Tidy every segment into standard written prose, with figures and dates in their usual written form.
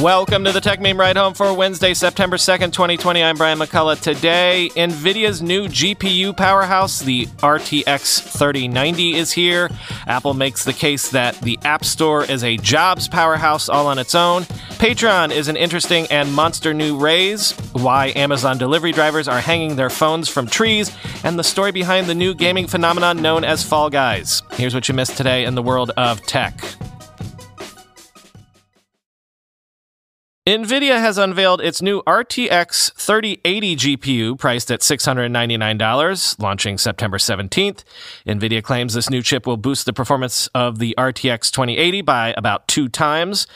Welcome to the Tech Meme Ride Home for Wednesday, September 2nd, 2020. I'm Brian McCullough. Today, Nvidia's new GPU powerhouse, the RTX 3090, is here. Apple makes the case that the App Store is a jobs powerhouse all on its own. Patreon is an interesting and monster new raise. Why Amazon delivery drivers are hanging their phones from trees, and the story behind the new gaming phenomenon known as Fall Guys. Here's what you missed today in the world of tech. Nvidia has unveiled its new RTX 3080 GPU, priced at $699, launching September 17th. Nvidia claims this new chip will boost the performance of the RTX 2080 by about 2 times.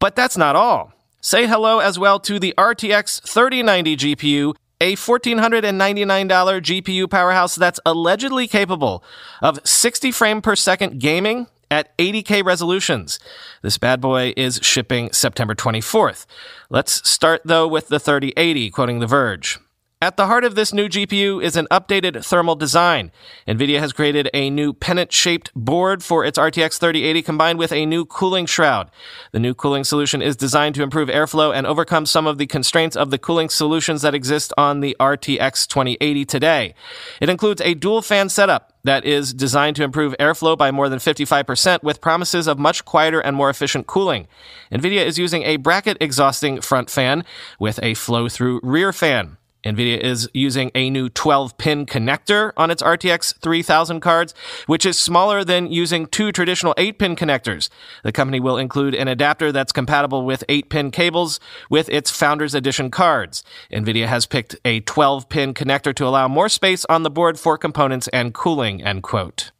But that's not all. Say hello as well to the RTX 3090 GPU, a $1,499 GPU powerhouse that's allegedly capable of 60 frame per second gaming at 80K resolutions. This bad boy is shipping September 24th. Let's start, though, with the 3080, quoting The Verge. At the heart of this new GPU is an updated thermal design. Nvidia has created a new pennant-shaped board for its RTX 3080 combined with a new cooling shroud. The new cooling solution is designed to improve airflow and overcome some of the constraints of the cooling solutions that exist on the RTX 2080 today. It includes a dual-fan setup that is designed to improve airflow by more than 55% with promises of much quieter and more efficient cooling. Nvidia is using a bracket-exhausting front fan with a flow-through rear fan. Nvidia is using a new 12-pin connector on its RTX 3000 cards, which is smaller than using 2 traditional 8-pin connectors. The company will include an adapter that's compatible with 8-pin cables with its Founders Edition cards. Nvidia has picked a 12-pin connector to allow more space on the board for components and cooling, end quote.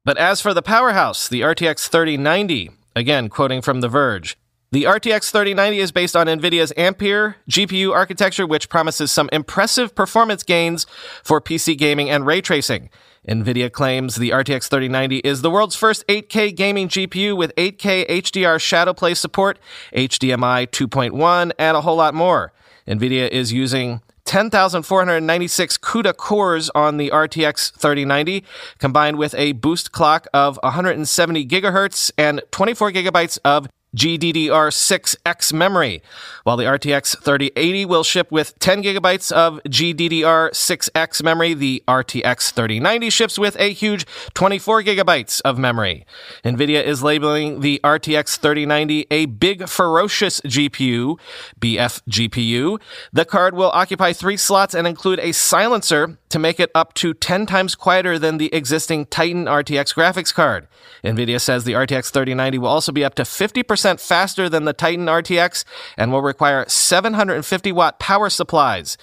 But as for the powerhouse, the RTX 3090, again quoting from The Verge, the RTX 3090 is based on Nvidia's Ampere GPU architecture, which promises some impressive performance gains for PC gaming and ray tracing. Nvidia claims the RTX 3090 is the world's first 8K gaming GPU with 8K HDR shadow play support, HDMI 2.1, and a whole lot more. Nvidia is using 10,496 CUDA cores on the RTX 3090, combined with a boost clock of 170 gigahertz and 24 gigabytes of GDDR6X memory, while the RTX 3080 will ship with 10 gigabytes of GDDR6X memory. The RTX 3090 ships with a huge 24 gigabytes of memory. Nvidia is labeling the RTX 3090 a big ferocious GPU, BF GPU. The card will occupy 3 slots and include a silencer to make it up to 10 times quieter than the existing Titan RTX graphics card. Nvidia says the RTX 3090 will also be up to 50% faster than the Titan RTX and will require 750-watt power supplies.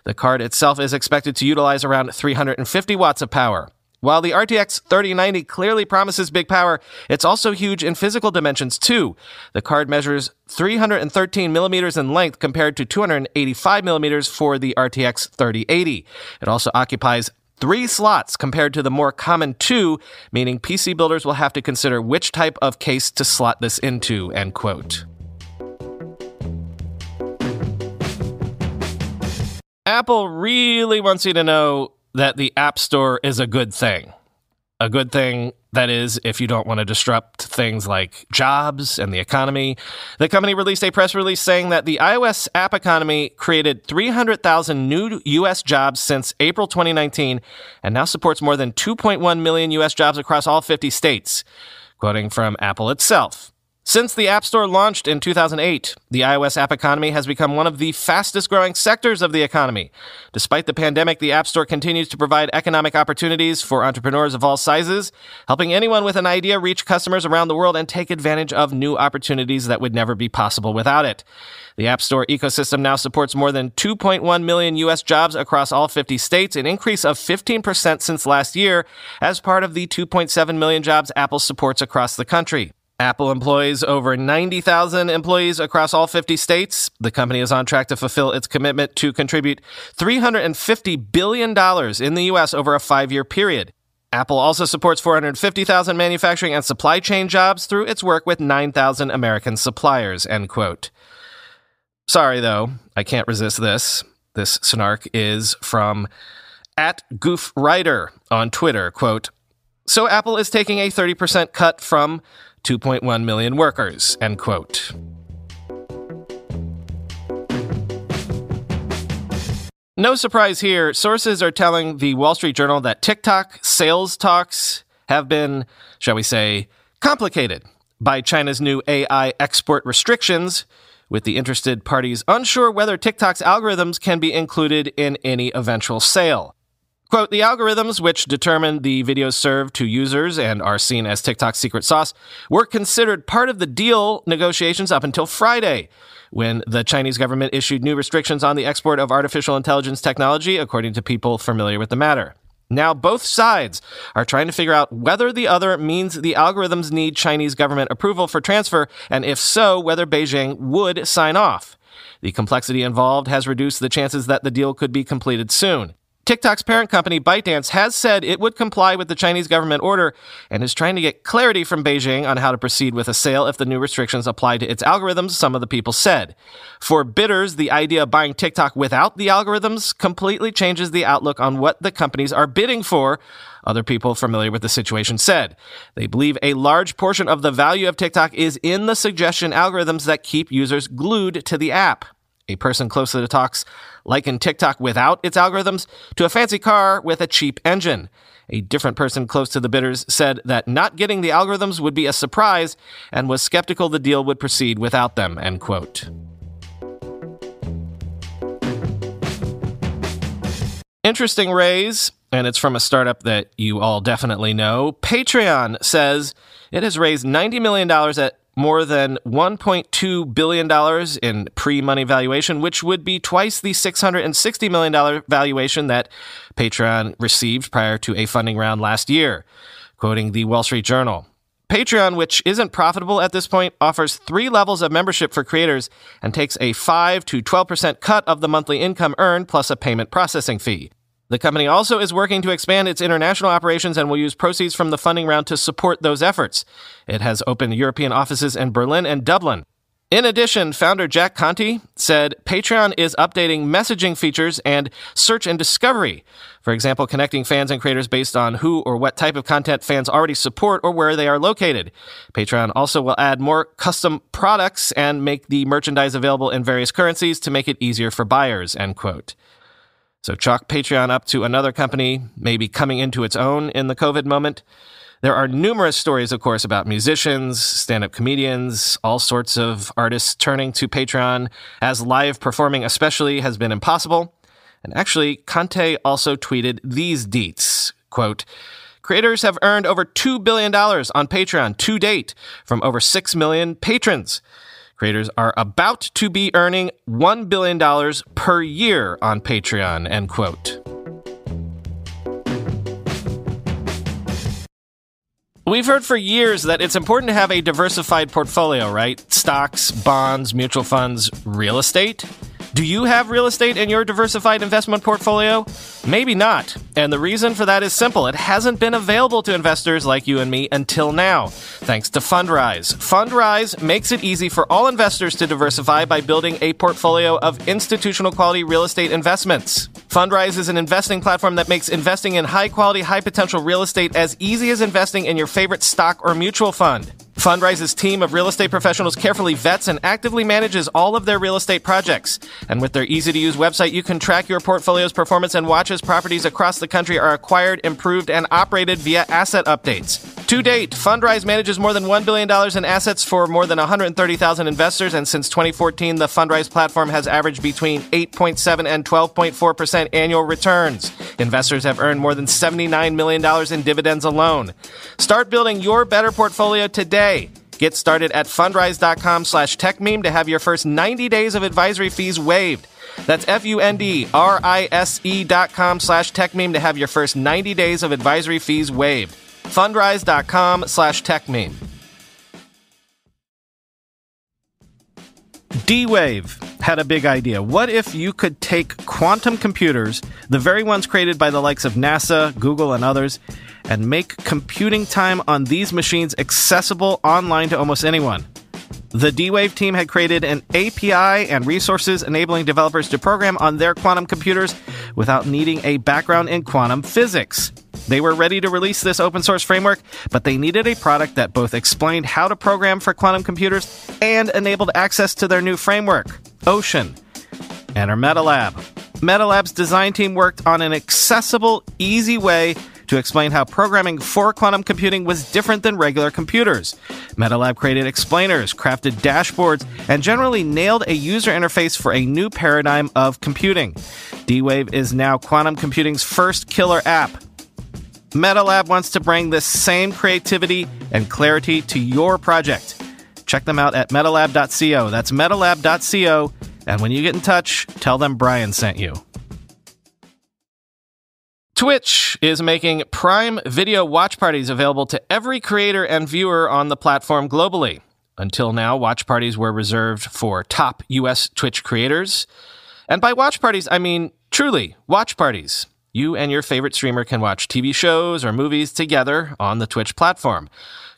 The card itself is expected to utilize around 350 watts of power. While the RTX 3090 clearly promises big power, it's also huge in physical dimensions too. The card measures 313 millimeters in length compared to 285 millimeters for the RTX 3080. It also occupies 3 slots compared to the more common 2, meaning PC builders will have to consider which type of case to slot this into, end quote. Apple really wants you to know that the App Store is a good thing. A good thing, that is, if you don't want to disrupt things like jobs and the economy. The company released a press release saying that the iOS app economy created 300,000 new U.S. jobs since April 2019 and now supports more than 2.1 million U.S. jobs across all 50 states. Quoting from Apple itself. Since the App Store launched in 2008, the iOS app economy has become one of the fastest-growing sectors of the economy. Despite the pandemic, the App Store continues to provide economic opportunities for entrepreneurs of all sizes, helping anyone with an idea reach customers around the world and take advantage of new opportunities that would never be possible without it. The App Store ecosystem now supports more than 2.1 million U.S. jobs across all 50 states, an increase of 15% since last year, as part of the 2.7 million jobs Apple supports across the country. Apple employs over 90,000 employees across all 50 states. The company is on track to fulfill its commitment to contribute $350 billion in the U.S. over a 5-year period. Apple also supports 450,000 manufacturing and supply chain jobs through its work with 9,000 American suppliers, end quote. Sorry, though, I can't resist this. This snark is from @GoofWriter on Twitter, quote, "So Apple is taking a 30% cut from 2.1 million workers," end quote. No surprise here, sources are telling the Wall Street Journal that TikTok sales talks have been, shall we say, complicated by China's new AI export restrictions, with the interested parties unsure whether TikTok's algorithms can be included in any eventual sale. Quote, the algorithms, which determine the videos served to users and are seen as TikTok's secret sauce, were considered part of the deal negotiations up until Friday, when the Chinese government issued new restrictions on the export of artificial intelligence technology, according to people familiar with the matter. Now, both sides are trying to figure out whether the other means the algorithms need Chinese government approval for transfer, and if so, whether Beijing would sign off. The complexity involved has reduced the chances that the deal could be completed soon. TikTok's parent company, ByteDance, has said it would comply with the Chinese government order and is trying to get clarity from Beijing on how to proceed with a sale if the new restrictions apply to its algorithms, some of the people said. For bidders, the idea of buying TikTok without the algorithms completely changes the outlook on what the companies are bidding for, other people familiar with the situation said. They believe a large portion of the value of TikTok is in the suggestion algorithms that keep users glued to the app. A person close to the talks likened TikTok without its algorithms to a fancy car with a cheap engine. A different person close to the bidders said that not getting the algorithms would be a surprise and was skeptical the deal would proceed without them, end quote. Interesting raise, and it's from a startup that you all definitely know. Patreon says it has raised $90 million at more than $1.2 billion in pre-money valuation, which would be twice the $660 million valuation that Patreon received prior to a funding round last year, quoting the Wall Street Journal. Patreon, which isn't profitable at this point, offers 3 levels of membership for creators and takes a 5 to 12% cut of the monthly income earned plus a payment processing fee. The company also is working to expand its international operations and will use proceeds from the funding round to support those efforts. It has opened European offices in Berlin and Dublin. In addition, founder Jack Conte said Patreon is updating messaging features and search and discovery. For example, connecting fans and creators based on who or what type of content fans already support or where they are located. Patreon also will add more custom products and make the merchandise available in various currencies to make it easier for buyers, end quote. So chalk Patreon up to another company maybe coming into its own in the COVID moment. There are numerous stories, of course, about musicians, stand-up comedians, all sorts of artists turning to Patreon, as live performing especially has been impossible. And actually, Conte also tweeted these deets, quote, creators have earned over $2 billion on Patreon to date from over 6 million patrons. Creators are about to be earning $1 billion per year on Patreon, end quote. We've heard for years that it's important to have a diversified portfolio, right? Stocks, bonds, mutual funds, real estate. Do you have real estate in your diversified investment portfolio? Maybe not. And the reason for that is simple. It hasn't been available to investors like you and me until now, thanks to Fundrise. Fundrise makes it easy for all investors to diversify by building a portfolio of institutional quality real estate investments. Fundrise is an investing platform that makes investing in high-quality, high-potential real estate as easy as investing in your favorite stock or mutual fund. Fundrise's team of real estate professionals carefully vets and actively manages all of their real estate projects. And with their easy-to-use website, you can track your portfolio's performance and watch as properties across the country are acquired, improved, and operated via asset updates. To date, Fundrise manages more than $1 billion in assets for more than 130,000 investors, and since 2014, the Fundrise platform has averaged between 8.7 and 12.4% annual returns. Investors have earned more than $79 million in dividends alone. Start building your better portfolio today. Get started at fundrise.com/techmeme to have your first 90 days of advisory fees waived. That's fundrise.com/techmeme to have your first 90 days of advisory fees waived. Fundrise.com/techmeme. D-Wave had a big idea. What if you could take quantum computers, the very ones created by the likes of NASA, Google, and others, and make computing time on these machines accessible online to almost anyone? The D-Wave team had created an API and resources enabling developers to program on their quantum computers without needing a background in quantum physics. They were ready to release this open source framework, but they needed a product that both explained how to program for quantum computers and enabled access to their new framework, Ocean. Enter MetaLab. MetaLab's design team worked on an accessible, easy way to explain how programming for quantum computing was different than regular computers. MetaLab created explainers, crafted dashboards, and generally nailed a user interface for a new paradigm of computing. D-Wave is now quantum computing's first killer app. MetaLab wants to bring this same creativity and clarity to your project. Check them out at metalab.co. That's metalab.co. And when you get in touch, tell them Brian sent you. Twitch is making Prime Video watch parties available to every creator and viewer on the platform globally. Until now, watch parties were reserved for top US Twitch creators. And by watch parties, I mean truly watch parties. You and your favorite streamer can watch TV shows or movies together on the Twitch platform.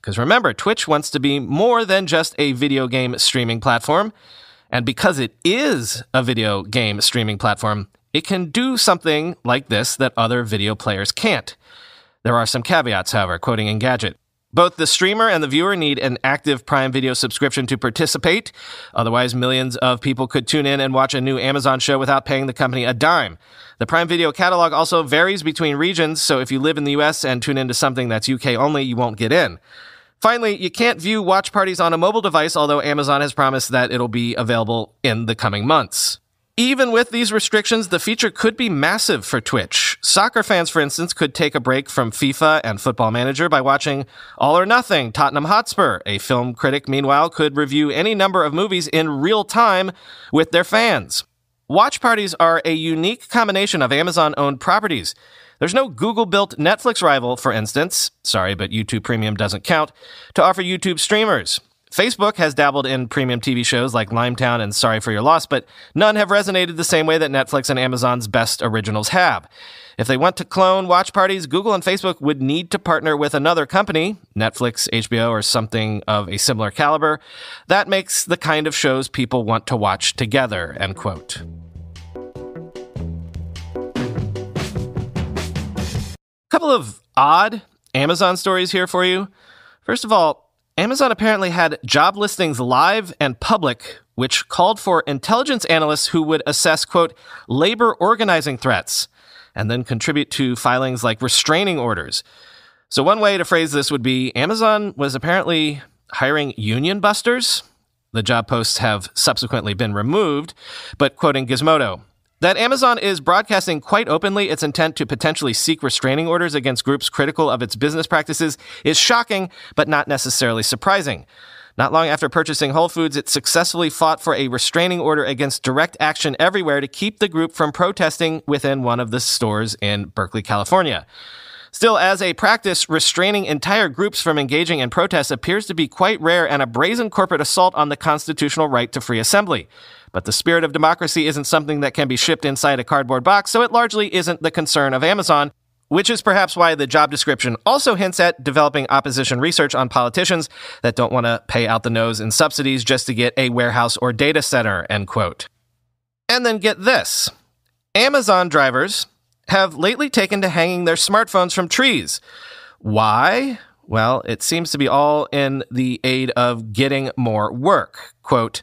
Because remember, Twitch wants to be more than just a video game streaming platform. And because it is a video game streaming platform, it can do something like this that other video players can't. There are some caveats, however, quoting Engadget. Both the streamer and the viewer need an active Prime Video subscription to participate. Otherwise, millions of people could tune in and watch a new Amazon show without paying the company a dime. The Prime Video catalog also varies between regions, so if you live in the US and tune into something that's UK only, you won't get in. Finally, you can't view watch parties on a mobile device, although Amazon has promised that it'll be available in the coming months. Even with these restrictions, the feature could be massive for Twitch. Soccer fans, for instance, could take a break from FIFA and Football Manager by watching All or Nothing, Tottenham Hotspur. A film critic, meanwhile, could review any number of movies in real time with their fans. Watch parties are a unique combination of Amazon-owned properties. There's no Google-built Netflix rival, for instance, sorry, but YouTube Premium doesn't count, to offer YouTube streamers. Facebook has dabbled in premium TV shows like Limetown and Sorry for Your Loss, but none have resonated the same way that Netflix and Amazon's best originals have. If they want to clone watch parties, Google and Facebook would need to partner with another company, Netflix, HBO, or something of a similar caliber, that makes the kind of shows people want to watch together, end quote. Couple of odd Amazon stories here for you. First of all, Amazon apparently had job listings live and public, which called for intelligence analysts who would assess, quote, labor organizing threats, and then contribute to filings like restraining orders. So one way to phrase this would be Amazon was apparently hiring union busters. The job posts have subsequently been removed, but quoting Gizmodo, that Amazon is broadcasting quite openly its intent to potentially seek restraining orders against groups critical of its business practices is shocking, but not necessarily surprising. Not long after purchasing Whole Foods, it successfully fought for a restraining order against Direct Action Everywhere to keep the group from protesting within one of the stores in Berkeley, California. Still, as a practice, restraining entire groups from engaging in protests appears to be quite rare and a brazen corporate assault on the constitutional right to free assembly. But the spirit of democracy isn't something that can be shipped inside a cardboard box, so it largely isn't the concern of Amazon, which is perhaps why the job description also hints at developing opposition research on politicians that don't want to pay out the nose in subsidies just to get a warehouse or data center, end quote. And then get this. Amazon drivers have lately taken to hanging their smartphones from trees. Why? Well, it seems to be all in the aid of getting more work. Quote,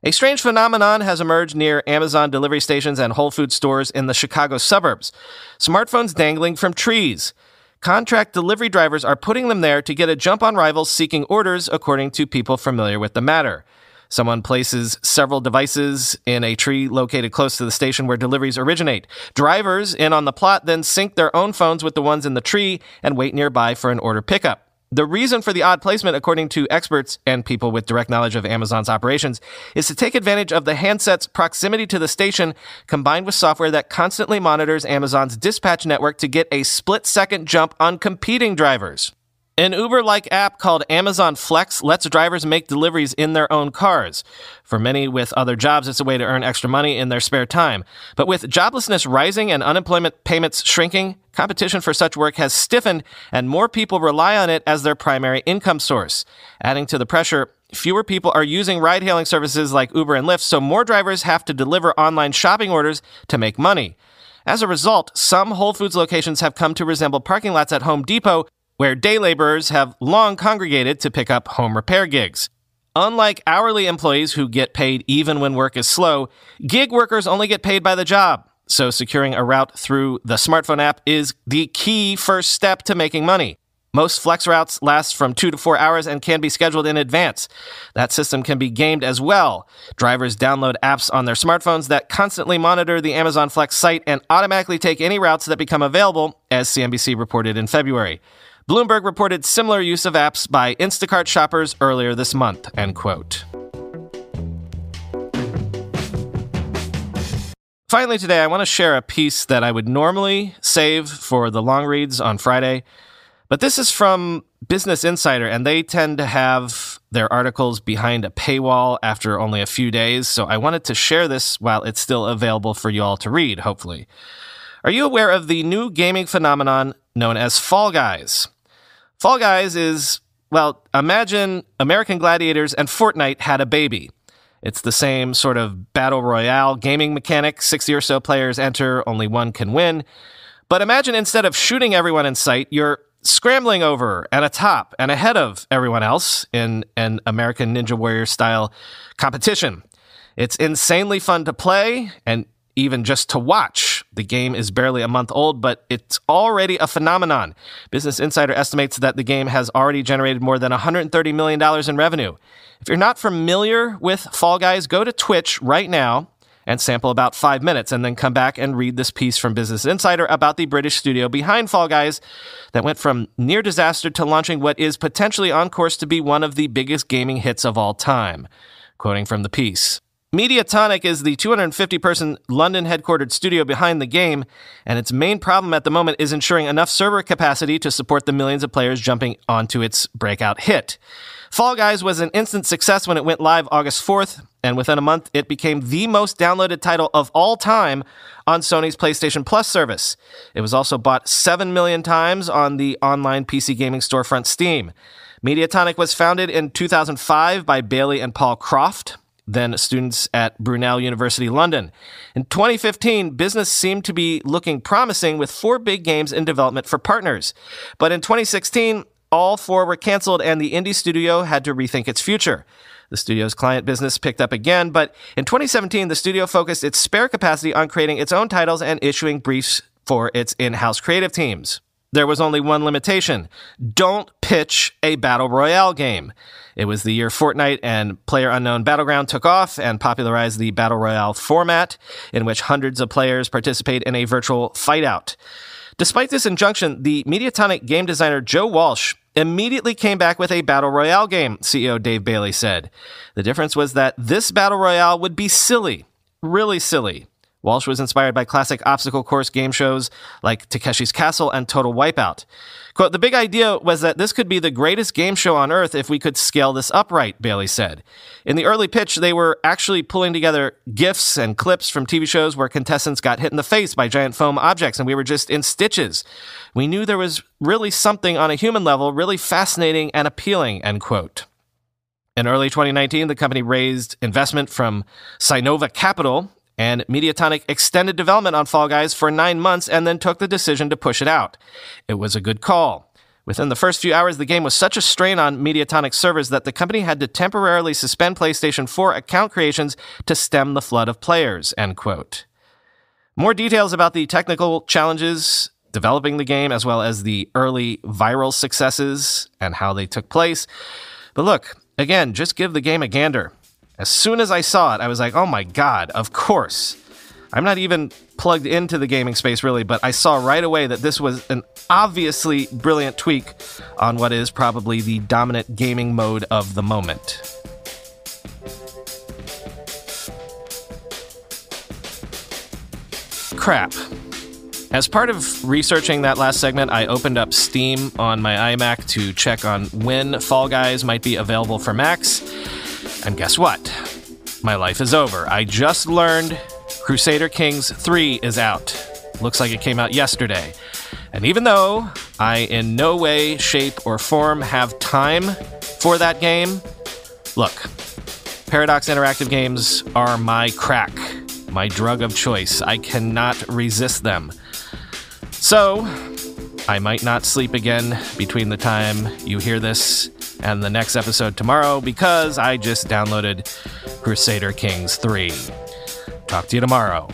a strange phenomenon has emerged near Amazon delivery stations and Whole Foods stores in the Chicago suburbs. Smartphones dangling from trees. Contract delivery drivers are putting them there to get a jump on rivals seeking orders, according to people familiar with the matter. Someone places several devices in a tree located close to the station where deliveries originate. Drivers in on the plot then sync their own phones with the ones in the tree and wait nearby for an order pickup. The reason for the odd placement, according to experts and people with direct knowledge of Amazon's operations, is to take advantage of the handset's proximity to the station combined with software that constantly monitors Amazon's dispatch network to get a split-second jump on competing drivers. An Uber-like app called Amazon Flex lets drivers make deliveries in their own cars. For many with other jobs, it's a way to earn extra money in their spare time. But with joblessness rising and unemployment payments shrinking, competition for such work has stiffened and more people rely on it as their primary income source. Adding to the pressure, fewer people are using ride-hailing services like Uber and Lyft, so more drivers have to deliver online shopping orders to make money. As a result, some Whole Foods locations have come to resemble parking lots at Home Depot, where day laborers have long congregated to pick up home repair gigs. Unlike hourly employees who get paid even when work is slow, gig workers only get paid by the job. so securing a route through the smartphone app is the key first step to making money. Most Flex routes last from 2 to 4 hours and can be scheduled in advance. That system can be gamed as well. Drivers download apps on their smartphones that constantly monitor the Amazon Flex site and automatically take any routes that become available, as CNBC reported in February. Bloomberg reported similar use of apps by Instacart shoppers earlier this month, end quote. Finally today, I want to share a piece that I would normally save for the long reads on Friday. But this is from Business Insider, and they tend to have their articles behind a paywall after only a few days, so I wanted to share this while it's still available for you all to read, hopefully. Are you aware of the new gaming phenomenon known as Fall Guys? Fall Guys is, well, imagine American Gladiators and Fortnite had a baby. It's the same sort of battle royale gaming mechanic. 60 or so players enter, only one can win. But imagine instead of shooting everyone in sight, you're scrambling over and atop and ahead of everyone else in an American Ninja Warrior style competition. It's insanely fun to play and even just to watch. The game is barely a month old, but it's already a phenomenon. Business Insider estimates that the game has already generated more than $130 million in revenue. If you're not familiar with Fall Guys, go to Twitch right now and sample about 5 minutes, and then come back and read this piece from Business Insider about the British studio behind Fall Guys that went from near disaster to launching what is potentially on course to be one of the biggest gaming hits of all time. Quoting from the piece, Mediatonic is the 250-person London-headquartered studio behind the game, and its main problem at the moment is ensuring enough server capacity to support the millions of players jumping onto its breakout hit. Fall Guys was an instant success when it went live August 4th, and within a month, it became the most downloaded title of all time on Sony's PlayStation Plus service. It was also bought 7 million times on the online PC gaming storefront Steam. Mediatonic was founded in 2005 by Bailey and Paul Croft, then students at Brunel University, London. In 2015, business seemed to be looking promising with 4 big games in development for partners. But in 2016, all 4 were canceled and the indie studio had to rethink its future. The studio's client business picked up again, but in 2017, the studio focused its spare capacity on creating its own titles and issuing briefs for its in-house creative teams. There was only one limitation: don't pitch a battle royale game. It was the year Fortnite and PlayerUnknown Battleground took off and popularized the battle royale format, in which hundreds of players participate in a virtual fight-out. Despite this injunction, the Mediatonic game designer Joe Walsh immediately came back with a battle royale game, CEO Dave Bailey said. The difference was that this battle royale would be silly, really silly. Walsh was inspired by classic obstacle course game shows like Takeshi's Castle and Total Wipeout. Quote, "The big idea was that this could be the greatest game show on earth if we could scale this up right," Bailey said. In the early pitch, they were actually pulling together GIFs and clips from TV shows where contestants got hit in the face by giant foam objects, and we were just in stitches. We knew there was really something on a human level really fascinating and appealing, end quote. In early 2019, the company raised investment from Sinova Capital, and Mediatonic extended development on Fall Guys for 9 months and then took the decision to push it out. It was a good call. Within the first few hours, the game was such a strain on Mediatonic's servers that the company had to temporarily suspend PlayStation 4 account creations to stem the flood of players, end quote. More details about the technical challenges developing the game, as well as the early viral successes and how they took place. But look, again, just give the game a gander. As soon as I saw it, I was like, oh my God, of course. I'm not even plugged into the gaming space, really, but I saw right away that this was an obviously brilliant tweak on what is probably the dominant gaming mode of the moment. Crap. As part of researching that last segment, I opened up Steam on my iMac to check on when Fall Guys might be available for Macs. And guess what? My life is over. I just learned Crusader Kings 3 is out. Looks like it came out yesterday. And even though I in no way, shape, or form have time for that game, look, Paradox Interactive games are my crack, my drug of choice. I cannot resist them. So, I might not sleep again between the time you hear this and the next episode tomorrow because I just downloaded Crusader Kings 3. Talk to you tomorrow.